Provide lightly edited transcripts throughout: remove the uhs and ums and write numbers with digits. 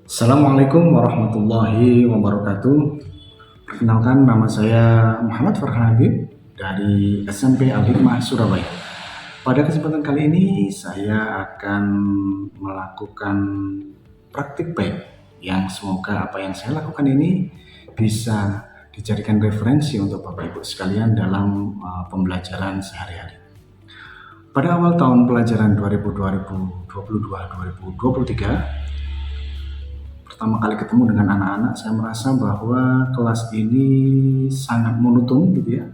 Assalamualaikum warahmatullahi wabarakatuh. Perkenalkan, nama saya Muhammad Farhan Habib dari SMP Al-Hikmah Surabaya. Pada kesempatan kali ini saya akan melakukan praktik baik yang semoga apa yang saya lakukan ini bisa dijadikan referensi untuk Bapak Ibu sekalian dalam pembelajaran sehari-hari. Pada awal tahun pelajaran 2022-2023, pertama kali ketemu dengan anak-anak, saya merasa bahwa kelas ini sangat monoton gitu ya,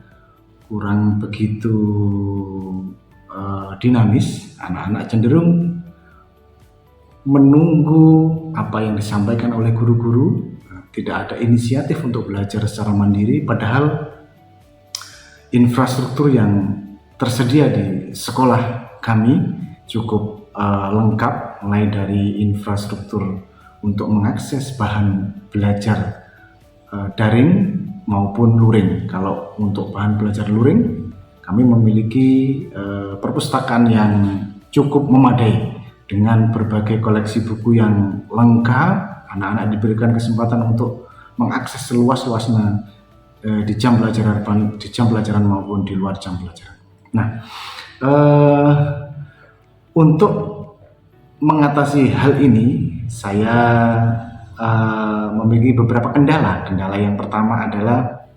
kurang begitu dinamis. Anak-anak cenderung menunggu apa yang disampaikan oleh guru-guru, tidak ada inisiatif untuk belajar secara mandiri, padahal infrastruktur yang tersedia di sekolah kami cukup lengkap, mulai dari infrastruktur untuk mengakses bahan belajar daring maupun luring. Kalau untuk bahan belajar luring, kami memiliki perpustakaan yang cukup memadai dengan berbagai koleksi buku yang lengkap. Anak-anak diberikan kesempatan untuk mengakses seluas-luasnya di jam pelajaran maupun di luar jam pelajaran. Nah, untuk mengatasi hal ini, saya memiliki beberapa kendala. Kendala yang pertama adalah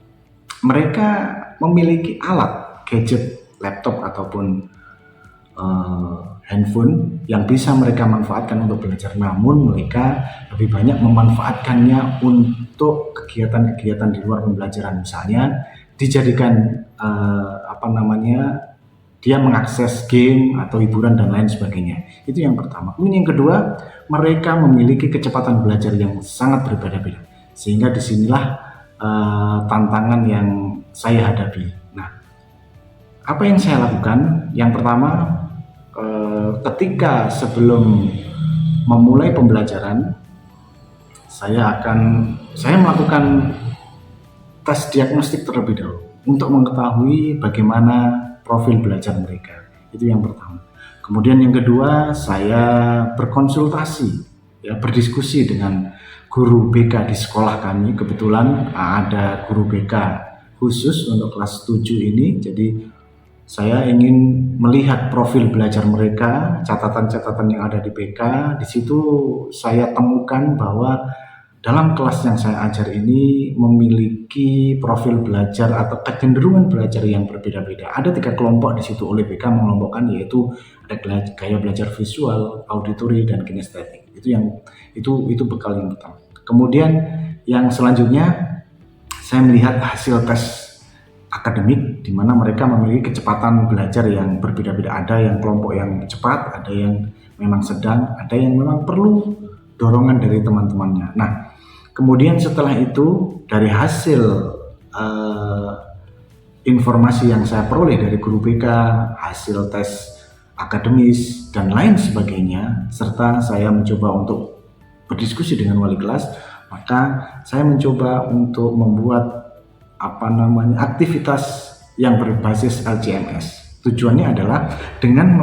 mereka memiliki alat, gadget, laptop ataupun handphone yang bisa mereka manfaatkan untuk belajar. Namun mereka lebih banyak memanfaatkannya untuk kegiatan-kegiatan di luar pembelajaran. Misalnya dijadikan dia mengakses game atau hiburan dan lain sebagainya. Itu yang pertama. Kemudian yang kedua, mereka memiliki kecepatan belajar yang sangat berbeda-beda. Sehingga disinilah tantangan yang saya hadapi. Nah, apa yang saya lakukan? Yang pertama, ketika sebelum memulai pembelajaran, saya melakukan tes diagnostik terlebih dahulu untuk mengetahui bagaimana profil belajar mereka. Itu yang pertama. Kemudian yang kedua, saya berkonsultasi, berdiskusi dengan guru BK di sekolah kami. Kebetulan ada guru BK khusus untuk kelas 7 ini. Jadi saya ingin melihat profil belajar mereka, catatan-catatan yang ada di BK. Di situ saya temukan bahwa dalam kelas yang saya ajar ini memiliki profil belajar atau kecenderungan belajar yang berbeda-beda. Ada 3 kelompok di situ oleh BK mengelompokkan, yaitu ada gaya belajar visual, auditory, dan kinestetik. Itu bekal yang pertama. Kemudian yang selanjutnya, saya melihat hasil tes akademik di mana mereka memiliki kecepatan belajar yang berbeda-beda. Ada yang kelompok yang cepat, ada yang memang sedang, ada yang memang perlu dorongan dari teman-temannya. Nah, kemudian setelah itu, dari hasil informasi yang saya peroleh dari guru BK, hasil tes akademis, dan lain sebagainya, serta saya mencoba untuk berdiskusi dengan wali kelas, maka saya mencoba untuk membuat aktivitas yang berbasis LCMS. Tujuannya adalah dengan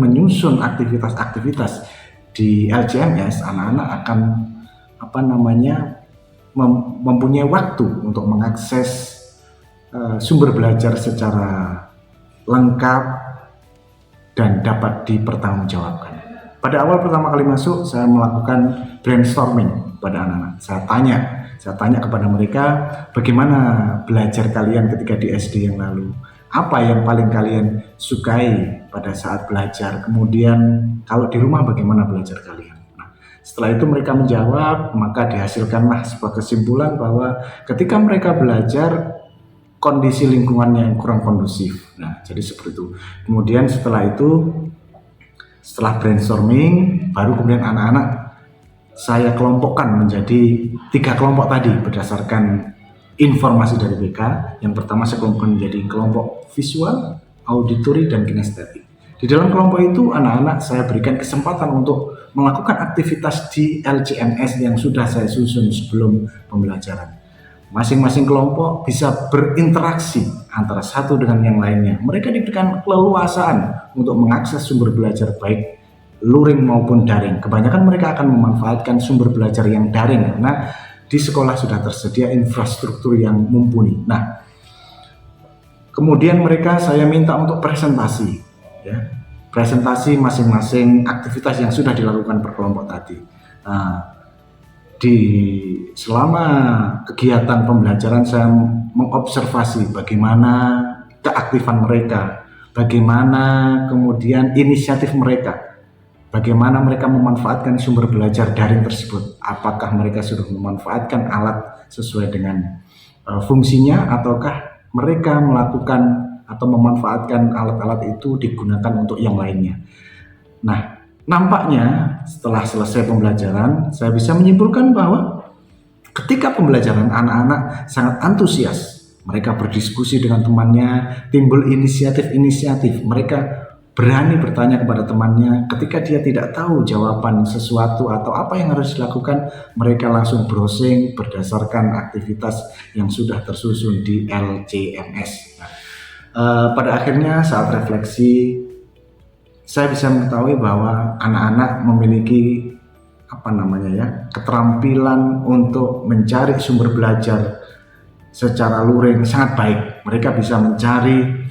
menyusun aktivitas-aktivitas di LCMS, anak-anak akan mempunyai waktu untuk mengakses sumber belajar secara lengkap dan dapat dipertanggungjawabkan. Pada awal pertama kali masuk, saya melakukan brainstorming pada anak-anak. Saya tanya kepada mereka, bagaimana belajar kalian ketika di SD yang lalu? Apa yang paling kalian sukai pada saat belajar? Kemudian kalau di rumah bagaimana belajar kalian? Nah, setelah itu mereka menjawab, maka dihasilkanlah sebuah kesimpulan bahwa ketika mereka belajar, kondisi lingkungannya yang kurang kondusif. Nah, jadi seperti itu. Kemudian setelah brainstorming, baru kemudian anak-anak saya kelompokkan menjadi 3 kelompok tadi berdasarkan informasi dari BK. Yang pertama saya kelompokkan menjadi kelompok visual, auditory, dan kinestetik. Di dalam kelompok itu anak-anak saya berikan kesempatan untuk melakukan aktivitas di LCMS yang sudah saya susun sebelum pembelajaran. Masing-masing kelompok bisa berinteraksi antara satu dengan yang lainnya. Mereka diberikan keleluasaan untuk mengakses sumber belajar baik luring maupun daring. Kebanyakan mereka akan memanfaatkan sumber belajar yang daring karena di sekolah sudah tersedia infrastruktur yang mumpuni. Nah, kemudian mereka saya minta untuk presentasi, ya, presentasi masing-masing aktivitas yang sudah dilakukan per kelompok tadi. Nah, di selama kegiatan pembelajaran saya mengobservasi bagaimana keaktifan mereka, bagaimana kemudian inisiatif mereka, bagaimana mereka memanfaatkan sumber belajar daring tersebut. Apakah mereka sudah memanfaatkan alat sesuai dengan fungsinya, ataukah mereka melakukan atau memanfaatkan alat-alat itu digunakan untuk yang lainnya. Nah, nampaknya setelah selesai pembelajaran, saya bisa menyimpulkan bahwa ketika pembelajaran anak-anak sangat antusias. Mereka berdiskusi dengan temannya, timbul inisiatif-inisiatif. Mereka berani bertanya kepada temannya. Ketika dia tidak tahu jawaban sesuatu atau apa yang harus dilakukan, mereka langsung browsing berdasarkan aktivitas yang sudah tersusun di LCMS. Nah, pada akhirnya saat refleksi, saya bisa mengetahui bahwa anak-anak memiliki keterampilan untuk mencari sumber belajar secara luring sangat baik. Mereka bisa mencari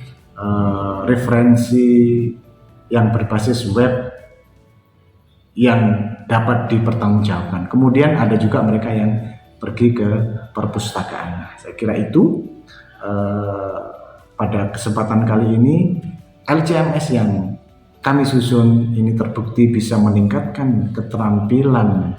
referensi yang berbasis web yang dapat dipertanggungjawabkan. Kemudian ada juga mereka yang pergi ke perpustakaan. Nah, saya kira itu pada kesempatan kali ini LCMS yang kami susun ini terbukti bisa meningkatkan keterampilan